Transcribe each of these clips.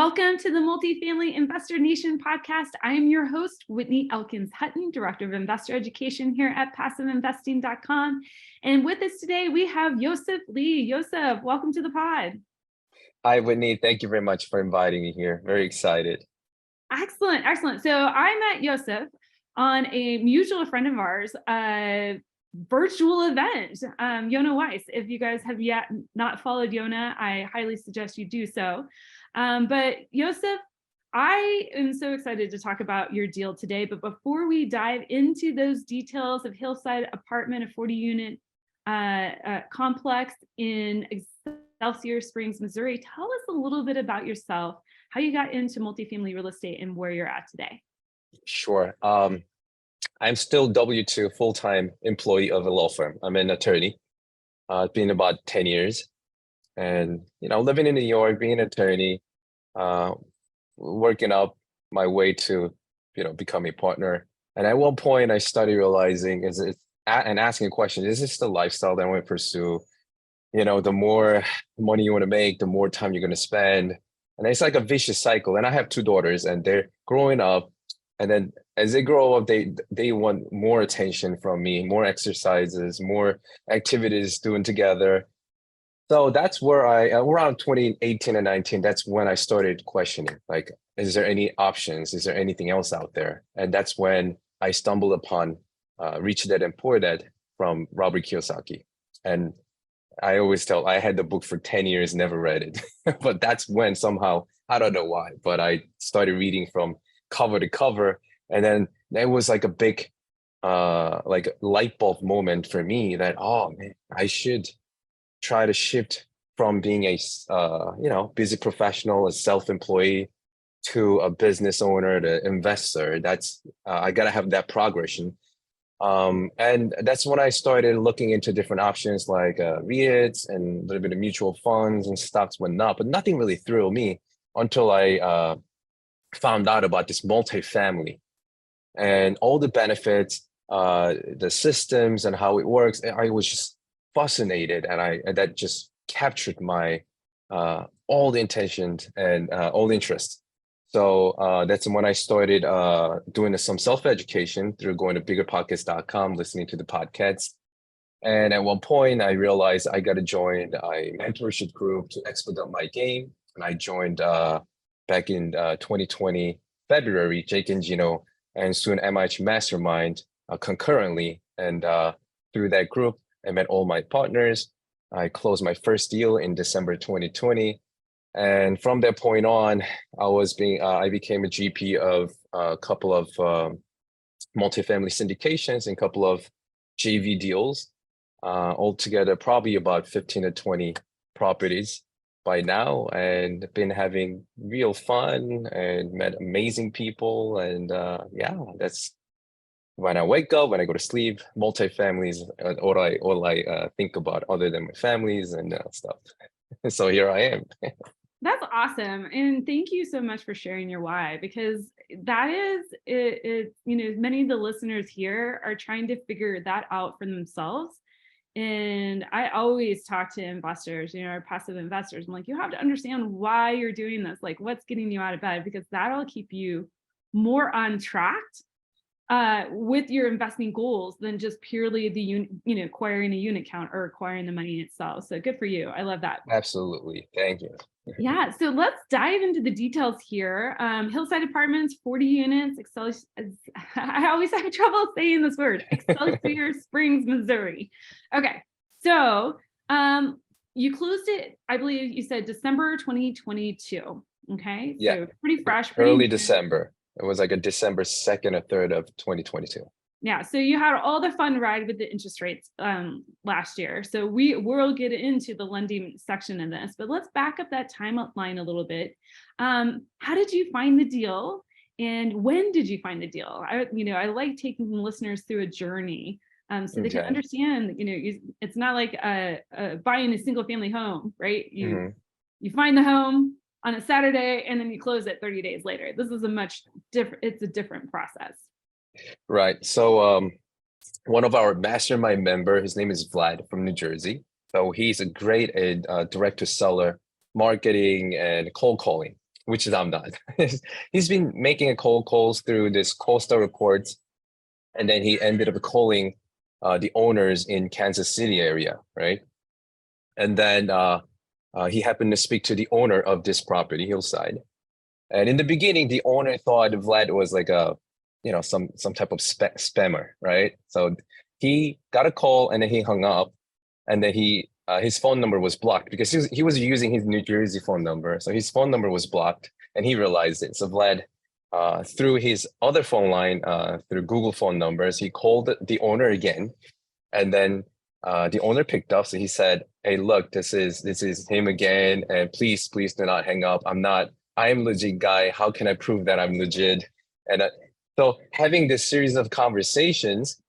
Welcome to the Multifamily Investor Nation podcast. I am your host, Whitney Elkins Hutton, Director of Investor Education here at PassiveInvesting.com. And with us today, we have Yosef Lee. Yosef, welcome to the pod. Hi, Whitney. Thank you very much for inviting me here. Very excited. Excellent, excellent. So I met Yosef on a mutual friend of ours, virtual event, Yona Weiss. If you guys have yet not followed Yona, I highly suggest you do so. But Yosef, I am so excited to talk about your deal today. But before we dive into those details of Hillside apartment, a 40-unit complex in Excelsior Springs, Missouri, tell us a little bit about yourself, how you got into multifamily real estate and where you're at today. Sure. I'm still W-2 full-time employee of a law firm. I'm an attorney. It's been about 10 years. And, living in New York, being an attorney, working up my way to, become a partner. And at one point I started realizing and asking a question, is this the lifestyle that I want to pursue? The more money you want to make, the more time you're going to spend. And it's like a vicious cycle. And I have two daughters and they're growing up. And then as they grow up, they want more attention from me, more exercises, more activities doing together. So that's where around 2018 and 19, that's when I started questioning, like, is there any options? Is there anything else out there? And that's when I stumbled upon Rich Dad and Poor Dad from Robert Kiyosaki. And I always tell, I had the book for 10 years, never read it. But that's when somehow, I don't know why, but I started reading from cover to cover. And then there was like a big like light bulb moment for me that, oh man, I should try to shift from being a busy professional, a self-employee, to a business owner, to investor. That's I gotta have that progression. And that's when I started looking into different options like REITs and a little bit of mutual funds and stocks, whatnot, but nothing really thrilled me until I found out about this multifamily and all the benefits, the systems and how it works. I was just fascinated, and that just captured my all the intentions and all the interest. So that's when I started doing some self-education through going to biggerpockets.com, listening to the podcasts. And at one point, I realized I got to join a mentorship group to expedite my game. And I joined back in 2020, February, Jake and Gino, and soon MIH Mastermind concurrently. And through that group, I met all my partners. I closed my first deal in December 2020. And from that point on, I became a GP of a couple of multifamily syndications and a couple of JV deals, altogether probably about 15 to 20 properties by now, and been having real fun and met amazing people. And that's when I wake up, when I go to sleep, multifamilies, all I think about other than my families and stuff. So here I am. That's awesome. And thank you so much for sharing your why, because that is, many of the listeners here are trying to figure that out for themselves. And I always talk to investors, our passive investors. I'm like, you have to understand why you're doing this, like what's getting you out of bed, because that'll keep you more on track with your investing goals than just purely the acquiring a unit count or acquiring the money itself. So good for you. I love that. Absolutely. Thank you. Yeah. So let's dive into the details here. Hillside Apartments, 40 units, I always have trouble saying this word, Excelsior Springs, Missouri. Okay. So you closed it, I believe you said December 2022. Okay. Yeah. So pretty fresh. Early December. It was like a December 2nd or 3rd of 2022. Yeah, so you had all the fun ride with the interest rates last year. So we'll get into the lending section of this, but let's back up that timeline a little bit. How did you find the deal, and when did you find the deal? I like taking listeners through a journey so they can understand. It's not like buying a single family home, right? You find the home on a Saturday and then you close it 30 days later. This is it's a different process. Right. So one of our mastermind member, his name is Vlad from New Jersey. So he's a great direct to seller marketing and cold calling. which is I'm not. He's been making a cold calls through this Coastal Reports, and then he ended up calling the owners in Kansas City area, right? And then he happened to speak to the owner of this property, Hillside. And in the beginning, the owner thought Vlad was like a, some type of spammer, right? So he got a call and then he hung up, and then his phone number was blocked because he was using his New Jersey phone number. So his phone number was blocked, and he realized it. So Vlad, through his other phone line, through Google phone numbers, he called the owner again, and then the owner picked up. So he said, "Hey, look, this is him again, and please do not hang up. I am legit guy. How can I prove that I'm legit?" And so having this series of conversations,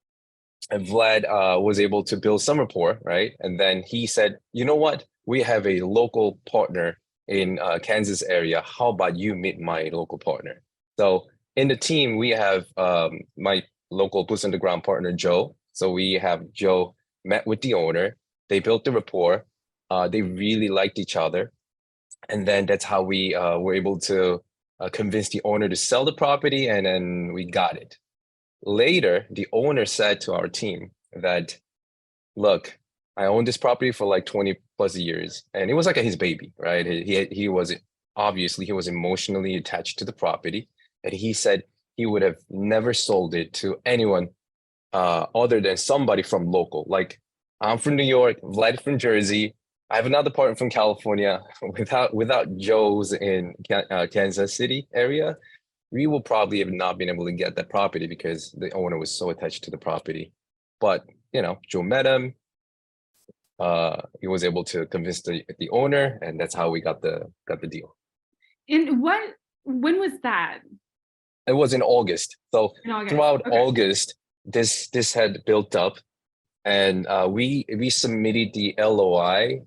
and Vlad was able to build some rapport, right? And then he said, "You know what? We have a local partner in Kansas area. How about you meet my local partner?" So in the team, we have my local boots on the ground partner, Joe. So we have Joe met with the owner. They built the rapport. They really liked each other. And then that's how we were able to convince the owner to sell the property, and then we got it. Later, the owner said to our team that, "Look, I own this property for like 20 plus years," and it was like his baby, right? He was obviously he was emotionally attached to the property, and he said he would have never sold it to anyone other than somebody from local. Like, I'm from New York, Vlad from Jersey. I have another partner from California. Without Joe's in Kansas City area, we will probably have not been able to get that property because the owner was so attached to the property. But Joe met him. He was able to convince the owner, and that's how we got the deal. And when was that? It was in August. So In August. throughout Okay. August, this had built up, and we submitted the LOI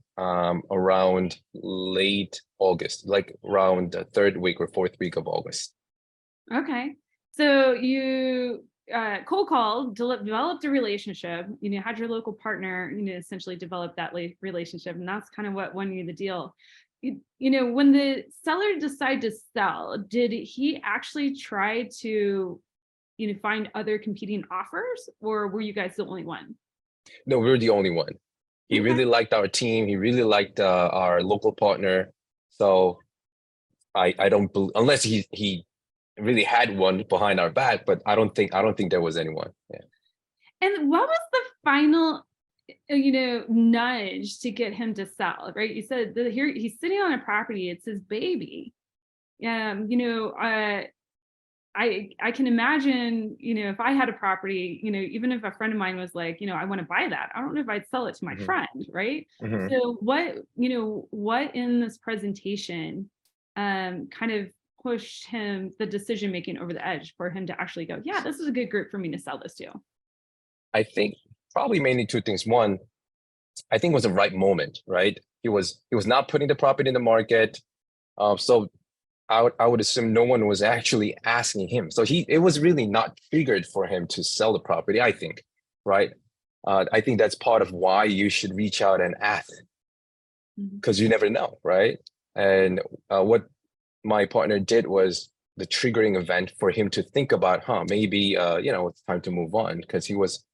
around late August, like around the third week or fourth week of August. Okay. So you cold called, developed a relationship, had your local partner, essentially develop that relationship. And that's kind of what won you the deal. When the seller decided to sell, did he actually try to, find other competing offers, or were you guys the only one? No, we were the only one. He Okay. really liked our team. He really liked our local partner. So I don't unless he really had one behind our back, but I don't think there was anyone. Yeah. And what was the final, nudge to get him to sell, right? You said that here he's sitting on a property, it's his baby. I can imagine, if I had a property, even if a friend of mine was like, I want to buy that, I don't know if I'd sell it to my friend, right? So what in this presentation kind of pushed the decision making over the edge for him to actually go, yeah, this is a good group for me to sell this to? I think probably mainly two things. One, I think it was the right moment, right? He was not putting the property in the market. So I would assume no one was actually asking him. So it was really not triggered for him to sell the property, I think, right? I think that's part of why you should reach out and ask, because you never know, right? And what my partner did was the triggering event for him to think about, maybe it's time to move on, because he was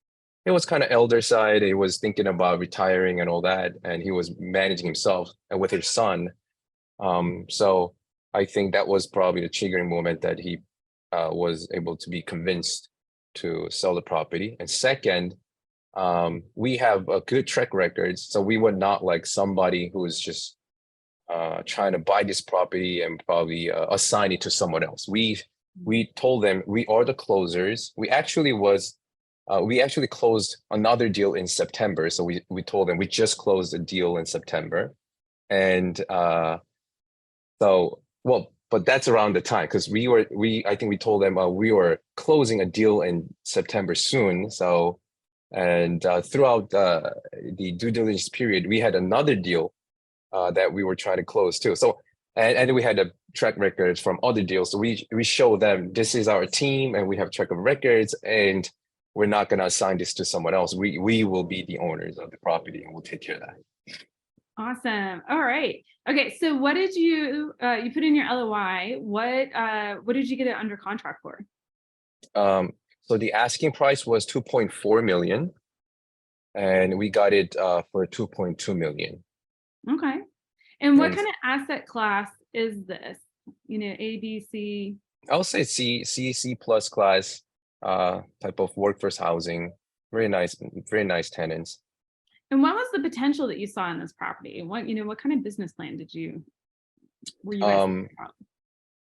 kind of elder side. He was thinking about retiring and all that, and he was managing himself and with his son. So I think that was probably the triggering moment that he was able to be convinced to sell the property. And second, we have a good track record, so we were not like somebody who was just trying to buy this property and probably assign it to someone else. We told them we are the closers. We actually closed another deal in September. So we told them we just closed a deal in September. And but that's around the time, because I think we told them we were closing a deal in September soon. So, and throughout the due diligence period, we had another deal that we were trying to close too. So, and we had a track records from other deals. So we show them this is our team and we have track of records, and we're not going to assign this to someone else. We will be the owners of the property and we'll take care of that. Awesome. All right. Okay. So what did you you put in your LOI? What did you get it under contract for? So the asking price was 2.4 million, and we got it for 2.2 million. Okay. And what And kind of asset class is this? You know, A, B, C. I'll say C plus class type of workforce housing. Very nice tenants. And what was the potential that you saw in this property? What kind of business plan were you guys thinking Um, about?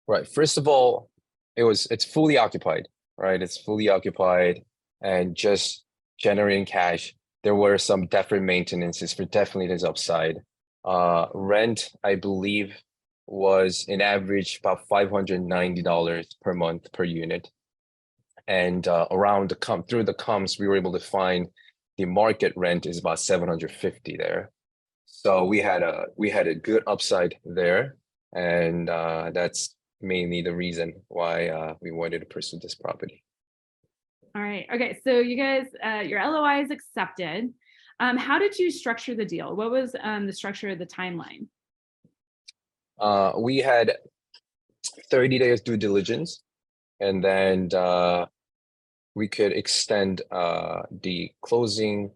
right. First of all, it's fully occupied, right? It's fully occupied and just generating cash. There were some deferred maintenances for definitely this upside. Rent, I believe, was in average about $590 per month per unit. And around through the comps, we were able to find the market rent is about 750 there. So we had a good upside there, and that's mainly the reason why we wanted to pursue this property. All right. Okay. So you guys, your LOI is accepted. How did you structure the deal? What was the structure of the timeline? We had 30 days due diligence, and then we could extend the closing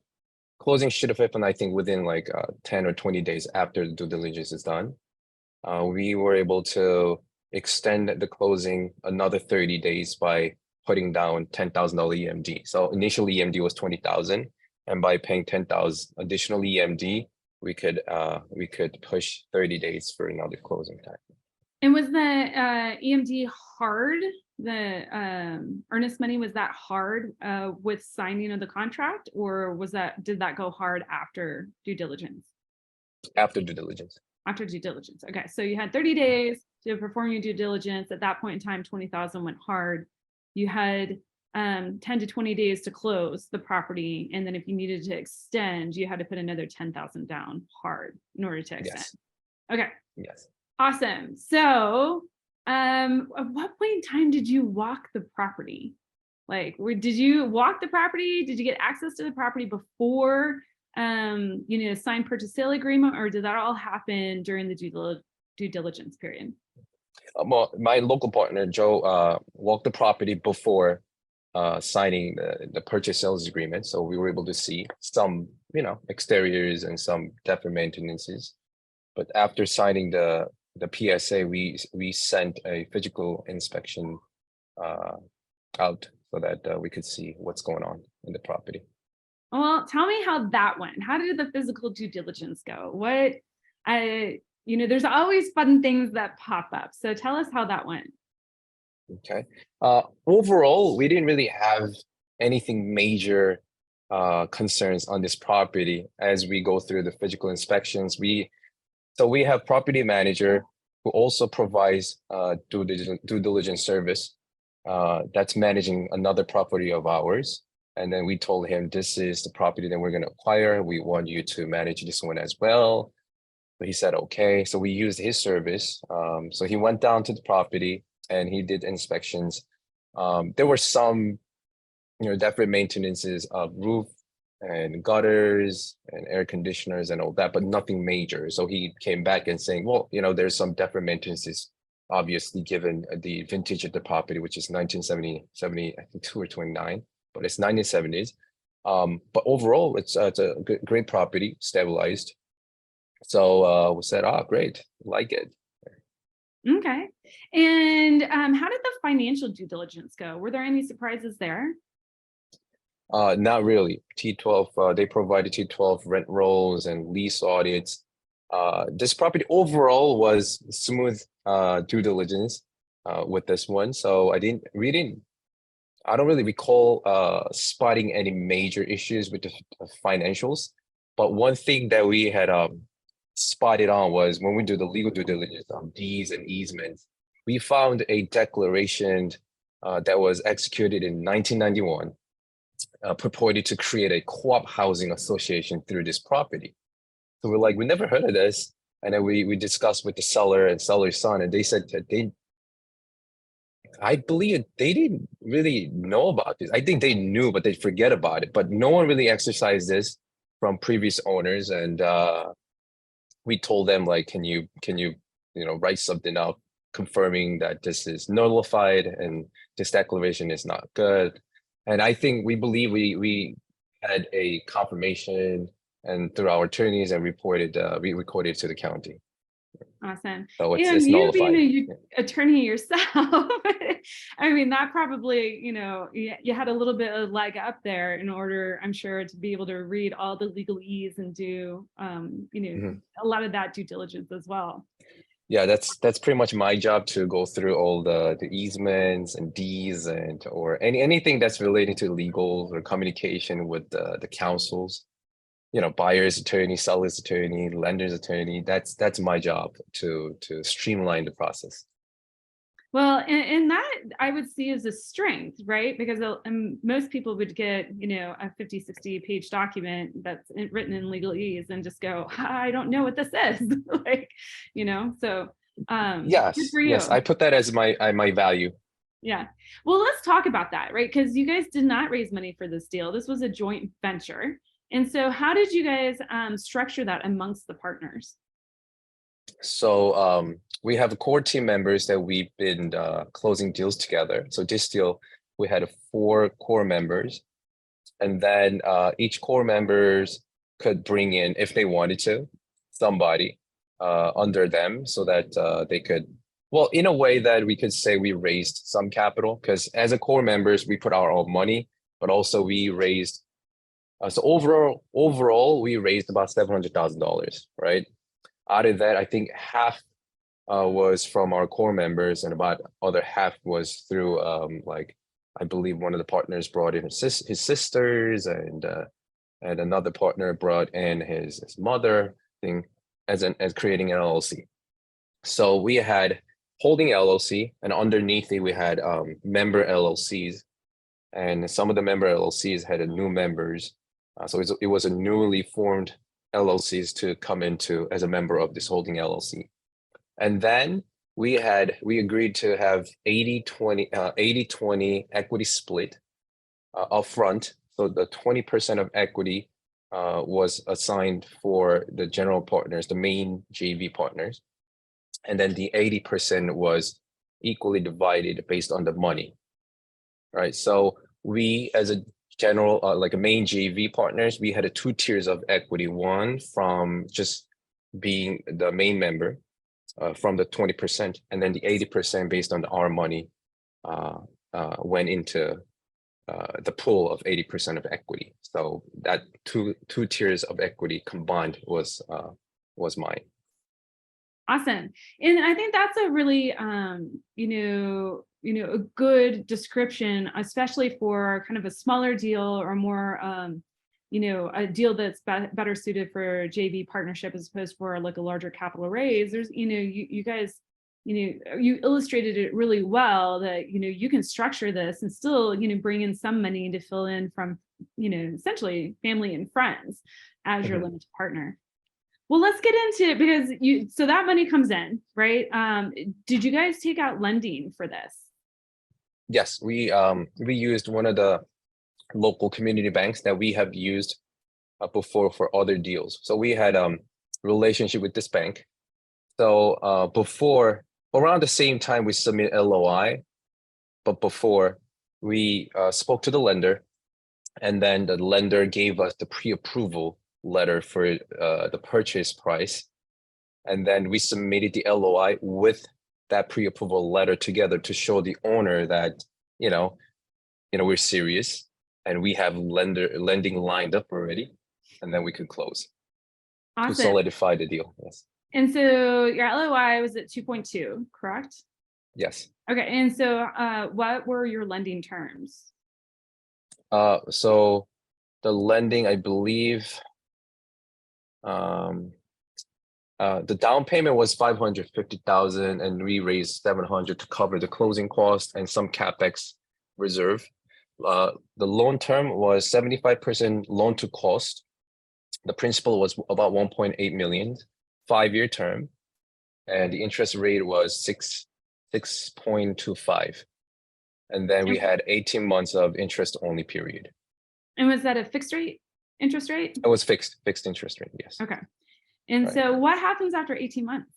should have happened, I think, within like 10 or 20 days after the due diligence is done. We were able to extend the closing another 30 days by putting down $10,000 EMD. So initial EMD was 20,000, and by paying 10,000 additional EMD, we could push 30 days for another closing time. And was the EMD hard? The earnest money, was that hard with signing of the contract, or did that go hard after due diligence? After due diligence. After due diligence. Okay, so you had 30 days to perform your due diligence. At that point in time, 20,000 went hard. You had 10 to 20 days to close the property, and then if you needed to extend, you had to put another 10,000 down hard in order to extend. Yes. Okay. Yes. Awesome. So, at what point in time did you walk the property? Like, did you walk the property? Did you get access to the property before, signed purchase sale agreement, or did that all happen during the due diligence period? Well, my local partner Joe walked the property before signing the purchase sales agreement, so we were able to see some, exteriors and some deferred maintenances. But after signing the PSA, we sent a physical inspection out so that we could see what's going on in the property. Well, tell me how that went. How did the physical due diligence go? There's always fun things that pop up. So tell us how that went. Okay. Overall, we didn't really have anything major concerns on this property as we go through the physical inspections. So we have property manager who also provides due diligence service that's managing another property of ours. And then we told him, this is the property that we're going to acquire. We want you to manage this one as well. But he said, okay. So we used his service. So he went down to the property and he did inspections. There were some, deferred maintenances of roof and gutters and air conditioners and all that, but nothing major. So he came back and saying, well, there's some deferred maintenances, obviously, given the vintage of the property, which is 1970, I think 2 or 29, but it's 1970s. But overall, it's a great property, stabilized. So we said, great, like it. Okay. And how did the financial due diligence go? Were there any surprises there? Not really. T12, they provided T12 rent rolls and lease audits. This property overall was smooth due diligence with this one. So I don't really recall spotting any major issues with the financials. But one thing that we had spotted on was when we do the legal due diligence on deeds and easements, we found a declaration that was executed in 1991. Purported to create a co-op housing association through this property. So we're like, we never heard of this. And then we discussed with the seller and seller's son, and they said that I believe they didn't really know about this. I think they knew, but they forget about it. But no one really exercised this from previous owners. And we told them like, can you write something up confirming that this is nullified and this declaration is not good. And I think we believe we had a confirmation and through our attorneys and we recorded to the county. Awesome. So And it's you being nullified. a attorney yourself, I mean, that probably, you had a little bit of leg up there in order, I'm sure, to be able to read all the legalese and do, Mhm. a lot of that due diligence as well. Yeah, that's pretty much my job to go through all the easements and deeds and or anything that's related to legal or communication with the councils. Buyer's attorney, seller's attorney, lender's attorney. That's my job to streamline the process. Well, and that I would see as a strength, right? Because most people would get, a 50, 60 page document that's written in legalese and just go, I don't know what this is. Like, so good Yes, for yes, you. I put that as my value. Yeah. Well, let's talk about that, right? Because you guys did not raise money for this deal. This was a joint venture. And so how did you guys structure that amongst the partners? So we have core team members that we've been closing deals together. So this deal, we had 4 core members, and then each core members could bring in, if they wanted to, somebody under them so that they could, well, in a way that we could say we raised some capital, because as a core members, we put our own money, but also we raised, so overall, we raised about $700,000, right? Out of that, I think half was from our core members, and about other half was through like I believe one of the partners brought in his sisters, and another partner brought in his mother thing as creating an LLC. So we had holding LLC, and underneath it we had member LLCs, and some of the member LLCs had new members. So it was a newly formed LLCs to come into as a member of this holding LLC. And then we agreed to have 80-20 equity split upfront. So the 20% of equity was assigned for the general partners, the main JV partners. And then the 80% was equally divided based on the money, right? So we, as a general, like a main JV partners, we had 2 tiers of equity. One from just being the main member, from the 20%, and then the 80% based on our money went into the pool of 80% of equity. So that two tiers of equity combined was mine. Awesome. And I think that's a really, a good description, especially for kind of a smaller deal or more, a deal that's better suited for JV partnership as opposed for like a larger capital raise. There's, you guys, you illustrated it really well that, you can structure this and still, bring in some money to fill in from, essentially family and friends as your limited partner. Well, let's get into it because so that money comes in, right? Did you guys take out lending for this? Yes, we used one of the local community banks that we have used before for other deals. So we had relationship with this bank. So before, around the same time we submit LOI, but before we spoke to the lender, and then the lender gave us the pre-approval letter for the purchase price. And then we submitted the LOI with that pre-approval letter together to show the owner that, we're serious and we have lending lined up already, and then we could close. Awesome. To solidify the deal. Yes. And so your LOI was at 2.2, correct? Yes. Okay. And so what were your lending terms? So the lending, I believe, the down payment was 550,000, and we raised 700 to cover the closing cost and some capex reserve. The loan term was 75% loan to cost. The principal was about 1.8 million, 5-year term, and the interest rate was 6.25. And then we had 18 months of interest only period. And was that a fixed rate interest rate? It was fixed interest rate, yes. Okay. And Right. so what happens after 18 months?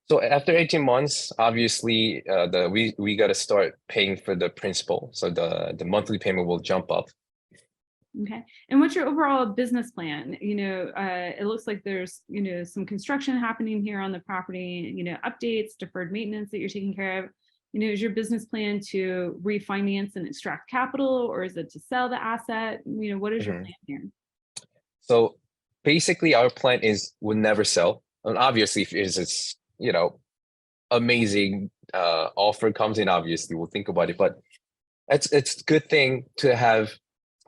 So after 18 months, obviously, we got to start paying for the principal. So the monthly payment will jump up. Okay. And what's your overall business plan? It looks like there's, some construction happening here on the property, updates, deferred maintenance that you're taking care of. Is your business plan to refinance and extract capital, or is it to sell the asset? What is your Mhm. plan here? So basically, our plan is we'll never sell. And obviously, if it's amazing offer comes in, obviously we'll think about it. But it's a good thing to have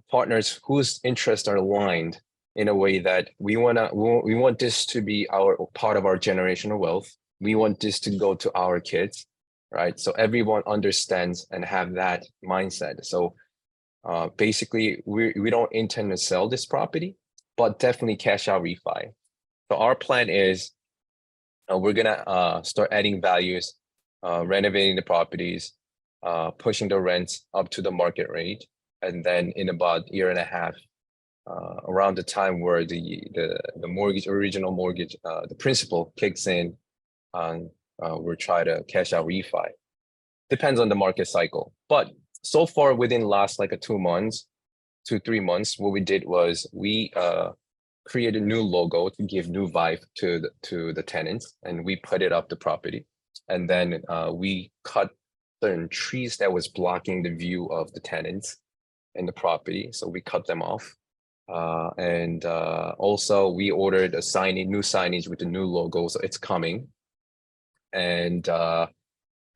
partners whose interests are aligned in a way that we want this to be our part of our generational wealth. We want this to go to our kids, right? So everyone understands and have that mindset. So basically, we don't intend to sell this property, but definitely cash out refi. So our plan is we're gonna start adding values, renovating the properties, pushing the rents up to the market rate, and then in about a year and a half, around the time where the mortgage, original mortgage, the principal kicks in, we'll try to cash out refi. Depends on the market cycle, but so far within last like a 2 months, 2-3 months, what we did was we created a new logo to give new vibe to the tenants, and we put it up the property, and then we cut certain trees that was blocking the view of the tenants in the property, so we cut them off. And also we ordered a new signage with the new logo, so it's coming. And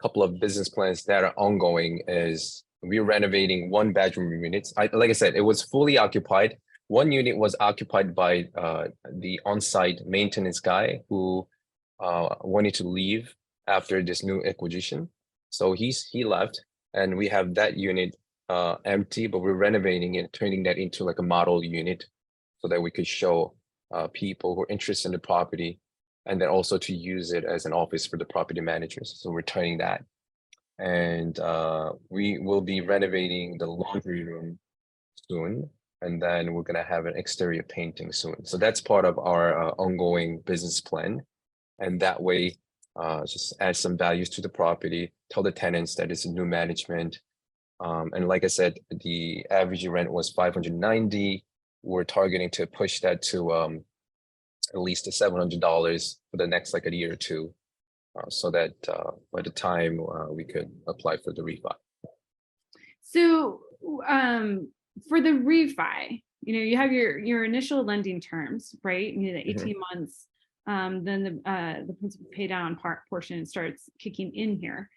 couple of business plans that are ongoing is we're renovating 1 bedroom units. Like I said, it was fully occupied. One unit was occupied by the on-site maintenance guy who wanted to leave after this new acquisition. So he left, and we have that unit empty, but we're renovating it, turning that into like a model unit so that we could show people who are interested in the property, and then also to use it as an office for the property managers. So we're turning that. And we will be renovating the laundry room soon. And then we're gonna have an exterior painting soon. So that's part of our ongoing business plan. And that way, just add some values to the property, tell the tenants that it's a new management. And like I said, the average rent was 590. We're targeting to push that to at least $700 for the next like a year or two, so that by the time we could apply for the refi. So for the refi, you have your initial lending terms, right? The 18 months, then the principal pay down portion starts kicking in here.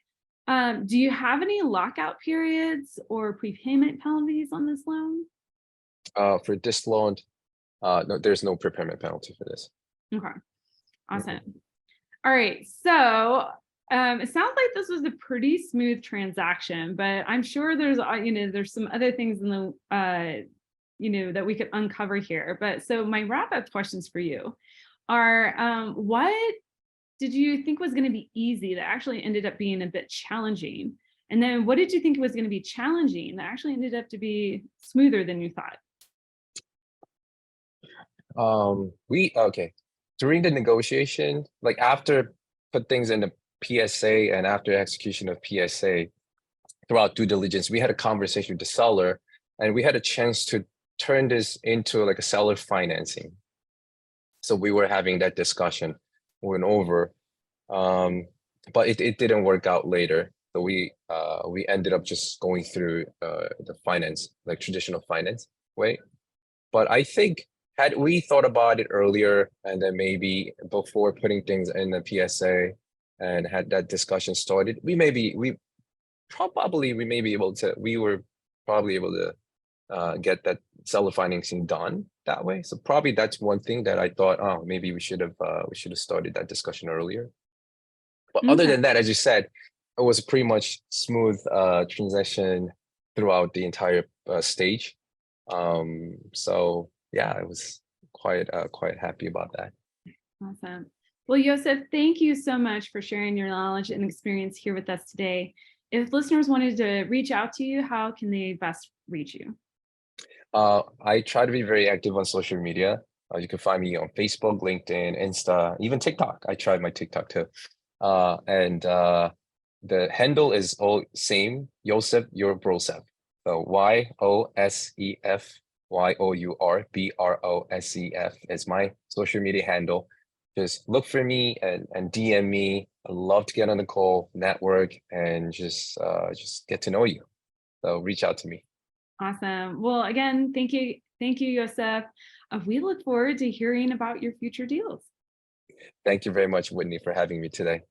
Do you have any lockout periods or prepayment penalties on this loan? For this loan, no, there's no prepayment penalty for this. Okay, awesome. All right, so it sounds like this was a pretty smooth transaction, but I'm sure there's there's some other things in the that we could uncover here. But so my wrap-up questions for you are, what did you think was going to be easy that actually ended up being a bit challenging? And then what did you think was going to be challenging that actually ended up to be smoother than you thought? Okay. During the negotiation, like after put things in the PSA and after execution of PSA, throughout due diligence, we had a conversation with the seller, and we had a chance to turn this into like a seller financing. So we were having that discussion over and over, but it didn't work out later. So we ended up just going through the finance, like traditional finance way. But I think had we thought about it earlier, and then maybe before putting things in the PSA and had that discussion started, we were probably able to get that seller financing done that way. So probably that's one thing that I thought, oh, maybe we should have started that discussion earlier. But other Okay. than that, as you said, it was a pretty much smooth transition throughout the entire stage. So yeah, I was quite happy about that. Awesome. Well, Yosef, thank you so much for sharing your knowledge and experience here with us today. If listeners wanted to reach out to you, how can they best reach you? I try to be very active on social media. You can find me on Facebook, LinkedIn, Insta, even TikTok. I tried my TikTok too. And the handle is all same, Yosef Yourbrosef. So YOSEFYOURBROSEF is my social media handle. Just look for me and DM me. I love to get on the call, network, and just get to know you. So reach out to me. Awesome. Well, again, thank you. Thank you, Yosef. We look forward to hearing about your future deals. Thank you very much, Whitney, for having me today.